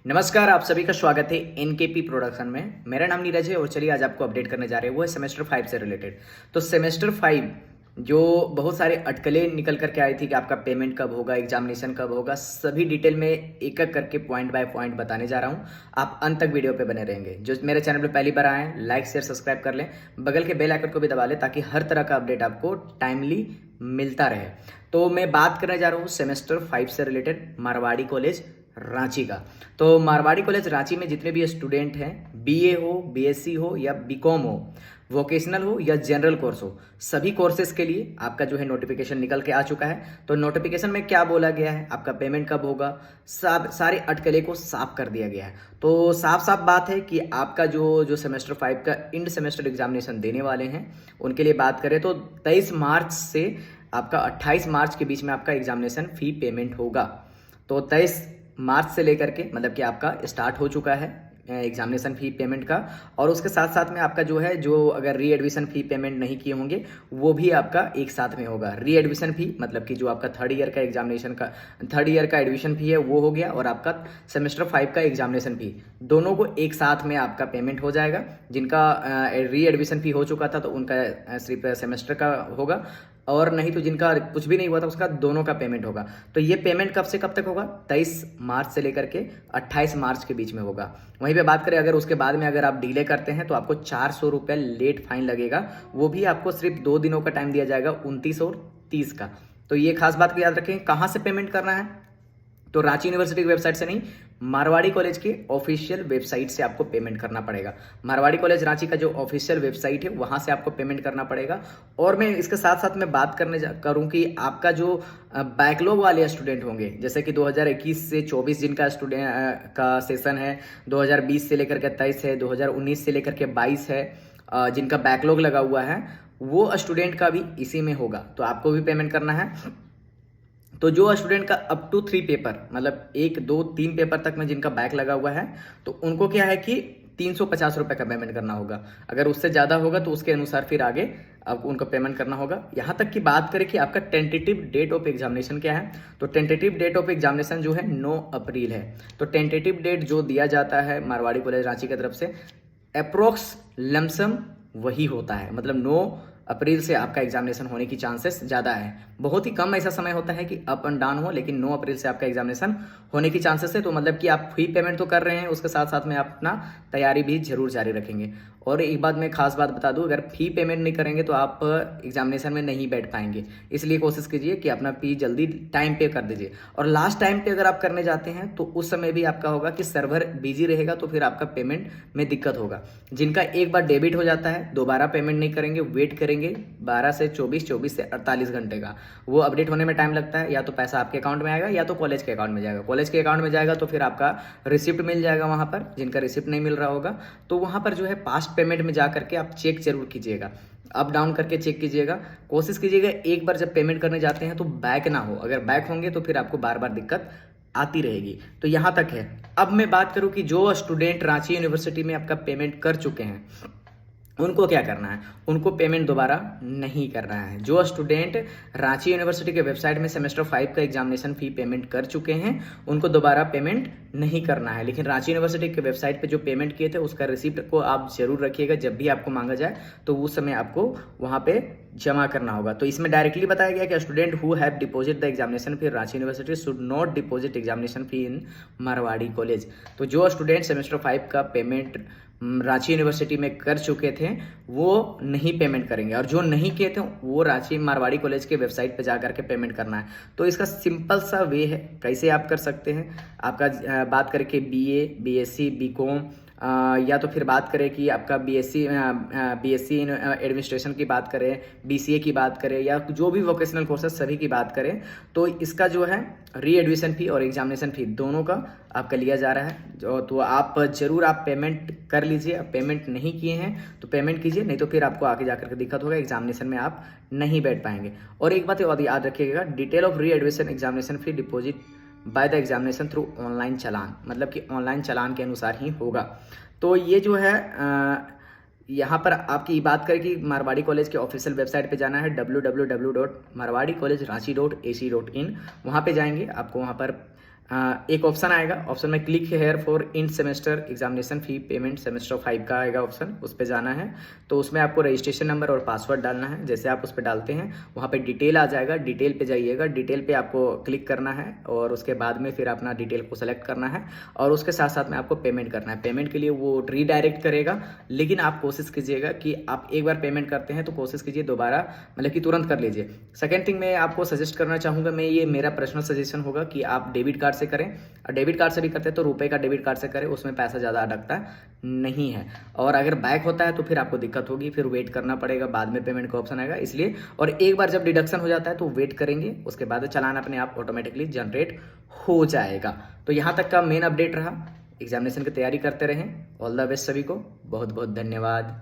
नमस्कार, आप सभी का स्वागत है एनकेपी प्रोडक्शन में। मेरा नाम नीरज है और चलिए आज आपको अपडेट करने जा रहे हैं वो है सेमेस्टर 5 से रिलेटेड। तो सेमेस्टर 5 जो बहुत सारे अटकलें निकल करके आई थी कि आपका पेमेंट कब होगा, एग्जामिनेशन कब होगा, सभी डिटेल में एक एक करके पॉइंट बाय पॉइंट बताने जा रहा हूँ। आप अंत तक वीडियो पे बने रहेंगे। जो मेरे चैनल पे पहली बार आए हैं, लाइक शेयर सब्सक्राइब कर लें, बगल के बेल आइकन को भी दबा लें ताकि हर तरह का अपडेट आपको टाइमली मिलता रहे। तो मैं बात करने जा रहा हूँ सेमेस्टर 5 से रिलेटेड मारवाड़ी कॉलेज रांची का। तो मारवाड़ी कॉलेज रांची में जितने भी स्टूडेंट हैं, बीए हो, बीएससी हो या बीकॉम हो, वोकेशनल हो या जनरल कोर्स हो, सभी कोर्सेज के लिए आपका जो है नोटिफिकेशन निकल के आ चुका है। तो नोटिफिकेशन में क्या बोला गया है, आपका पेमेंट कब होगा, सब सारे अटकले को साफ कर दिया गया है। तो साफ साफ बात है कि आपका जो सेमेस्टर 5 का इंड सेमेस्टर एग्जामिनेशन देने वाले हैं उनके लिए बात करें तो 23 मार्च से आपका 28 मार्च के बीच में आपका एग्जामिनेशन फी पेमेंट होगा। तो 23 मार्च से लेकर के मतलब कि आपका स्टार्ट हो चुका है एग्जामिनेशन फ़ी पेमेंट का। और उसके साथ साथ में आपका जो है, जो अगर री एडमिशन फ़ी पेमेंट नहीं किए होंगे वो भी आपका एक साथ में होगा। री एडमिशन फ़ी मतलब कि जो आपका थर्ड ईयर का एडमिशन फ़ी है वो हो गया, और आपका सेमेस्टर 5 का एग्जामिनेशन फ़ी, दोनों को एक साथ में आपका पेमेंट हो जाएगा। जिनका री एडमिशन फ़ी हो चुका था तो उनका सिर्फ सेमेस्टर का होगा, और नहीं तो जिनका कुछ भी नहीं हुआ था उसका दोनों का पेमेंट होगा। तो ये पेमेंट कब से कब तक होगा? 23 मार्च से लेकर के 28 मार्च के बीच में होगा। वहीं पे बात करें, अगर उसके बाद में अगर आप डिले करते हैं तो आपको 400 रुपये लेट फाइन लगेगा। वो भी आपको सिर्फ 2 दिनों का टाइम दिया जाएगा, 29 और 30 का। तो ये खास बात को याद रखें। कहाँ से पेमेंट करना है? तो रांची यूनिवर्सिटी की वेबसाइट से नहीं, मारवाड़ी कॉलेज के ऑफिशियल वेबसाइट से आपको पेमेंट करना पड़ेगा। मारवाड़ी कॉलेज रांची का जो ऑफिशियल वेबसाइट है वहां से आपको पेमेंट करना पड़ेगा। और मैं इसके साथ साथ में बात करूं कि आपका जो बैकलॉग वाले स्टूडेंट होंगे, जैसे कि 2021 से 24 जिनका स्टूडेंट का सेशन है, 2020 से लेकर के 23 है, 2019 से लेकर के 22 है, जिनका बैकलॉग लगा हुआ है वो स्टूडेंट का भी इसी में होगा। तो आपको भी पेमेंट करना है। तो जो स्टूडेंट का अप टू 3 पेपर मतलब 1 2 3 पेपर तक में जिनका बैक लगा हुआ है तो उनको क्या है कि 350 रुपये का पेमेंट करना होगा। अगर उससे ज़्यादा होगा तो उसके अनुसार फिर आगे अब उनको पेमेंट करना होगा। यहाँ तक की बात करें कि आपका टेंटेटिव डेट ऑफ एग्जामिनेशन क्या है, तो टेंटेटिव डेट ऑफ एग्जामिनेशन जो है 9 अप्रैल है। तो टेंटेटिव डेट जो दिया जाता है मारवाड़ी कॉलेज रांची की तरफ से, अप्रोक्स लमसम वही होता है। मतलब 9 अप्रैल से आपका एग्जामिनेशन होने की चांसेस ज़्यादा है। बहुत ही कम ऐसा समय होता है कि अप एंड डाउन हो, लेकिन 9 अप्रैल से आपका एग्जामिनेशन होने की चांसेस है। तो मतलब कि आप फी पेमेंट तो कर रहे हैं, उसके साथ साथ में आप अपना तैयारी भी जरूर जारी रखेंगे। और एक बात मैं खास बात बता दूं, अगर फी पेमेंट नहीं करेंगे तो आप एग्जामिनेशन में नहीं बैठ पाएंगे। इसलिए कोशिश कीजिए कि अपना फी जल्दी टाइम पे कर दीजिए। और लास्ट टाइम पे अगर आप करने जाते हैं तो उस समय भी आपका होगा कि सर्वर बिजी रहेगा, तो फिर आपका पेमेंट में दिक्कत होगा। जिनका एक बार डेबिट हो जाता है दोबारा पेमेंट नहीं करेंगे, वेट करेंगे 12 से 24, 24 से 48 घंटे का। वो अपडेट होने में टाइम लगता है। या तो पैसा आपके अकाउंट में आएगा या तो कॉलेज के अकाउंट में जाएगा। कॉलेज के अकाउंट में जाएगा तो फिर आपका रिसिप्ट मिल जाएगा। वहाँ पर जिनका रिसिप्ट नहीं मिल रहा होगा तो वहाँ पर जो है पास्ट पेमेंट में जा करके आप चेक जरूर कीजिएगा, अप डाउन करके चेक कीजिएगा। कोशिश कीजिएगा एक बार जब पेमेंट करने जाते हैं तो बैक ना हो। अगर बैक होंगे तो फिर आपको बार बार दिक्कत आती रहेगी। तो यहाँ तक है। अब मैं बात करूँ कि जो स्टूडेंट रांची यूनिवर्सिटी में आपका पेमेंट कर चुके हैं उनको क्या करना है। उनको पेमेंट दोबारा नहीं करना है। जो स्टूडेंट रांची यूनिवर्सिटी के वेबसाइट में सेमेस्टर 5 का एग्जामिनेशन फी पेमेंट कर चुके हैं उनको दोबारा पेमेंट नहीं करना है। लेकिन रांची यूनिवर्सिटी के वेबसाइट पे जो पेमेंट किए थे उसका रिसिप्ट को आप जरूर रखिएगा। जब भी आपको मांगा जाए तो उस समय आपको वहाँ पे जमा करना होगा। तो इसमें डायरेक्टली बताया गया कि student who have deposit the examination fee Ranchi university should not deposit examination fee in Marwari college. तो जो स्टूडेंट सेमेस्टर 5 का पेमेंट रांची यूनिवर्सिटी में कर चुके थे वो नहीं पेमेंट करेंगे, और जो नहीं किए थे वो रांची मारवाड़ी कॉलेज के वेबसाइट पे जाकर के पेमेंट करना है। तो इसका सिंपल सा वे है कैसे आप कर सकते हैं। आपका बात करके बीए, बीएससी, बीकॉम, या तो फिर बात करें कि आपका बीएससी इन एडमिनिस्ट्रेशन की बात करें, बीसीए की बात करें, या जो भी वोकेशनल कोर्सेज सभी की बात करें, तो इसका जो है री एडमिशन फ़ी और एग्जामिनेशन फ़ी दोनों का आपका लिया जा रहा है। तो आप जरूर आप पेमेंट कर लीजिए। आप पेमेंट नहीं किए हैं तो पेमेंट कीजिए, नहीं तो फिर आपको आगे जाकर के दिक्कत होगा, एग्जामिनेशन में आप नहीं बैठ पाएंगे। और एक बात और याद रखिएगा, detail of readmission examination fee deposit by the examination through online चालान, मतलब कि ऑनलाइन चालान के अनुसार ही होगा। तो ये जो है यहाँ पर आपकी बात करें कि मारवाड़ी कॉलेज के ऑफिशियल वेबसाइट पे जाना है www.marwadicollegeranchi.ac.in। वहाँ पे जाएंगे, आपको वहाँ पर एक ऑप्शन आएगा, ऑप्शन में click here for in semester examination fee payment semester 5 का आएगा ऑप्शन, उस पर जाना है। तो उसमें आपको रजिस्ट्रेशन नंबर और पासवर्ड डालना है। जैसे आप उस पर डालते हैं वहाँ पे डिटेल आ जाएगा, डिटेल पे जाइएगा, डिटेल पे आपको क्लिक करना है और उसके बाद में फिर अपना डिटेल को सेलेक्ट करना है और उसके साथ साथ में आपको पेमेंट करना है। पेमेंट के लिए वो रीडायरेक्ट करेगा, लेकिन आप कोशिश कीजिएगा कि आप एक बार पेमेंट करते हैं तो कोशिश कीजिए दोबारा मतलब कि तुरंत कर लीजिए। सेकेंड थिंग मैं आपको सजेस्ट करना चाहूँगा, मैं ये मेरा पर्सनल सजेशन होगा कि आप डेबिट कार्ड से करें, और डेबिट कार्ड से भी करते हैं तो रुपए का डेबिट कार्ड से करें, उसमें पैसा ज़्यादा अटकता नहीं है। और अगर बैक होता है तो फिर आपको दिक्कत होगी, फिर वेट करना पड़ेगा, बाद में पेमेंट का ऑप्शन आएगा इसलिए। और एक बार जब डिडक्शन हो जाता है तो वेट करेंगे, उसके बाद चालान अपने आप ऑटोमेटिकली जनरेट हो जाएगा। तो यहाँ तक का मेन अपडेट रहा। एग्जामिनेशन की तैयारी करते रहें। ऑल द बेस्ट सभी को, बहुत बहुत धन्यवाद।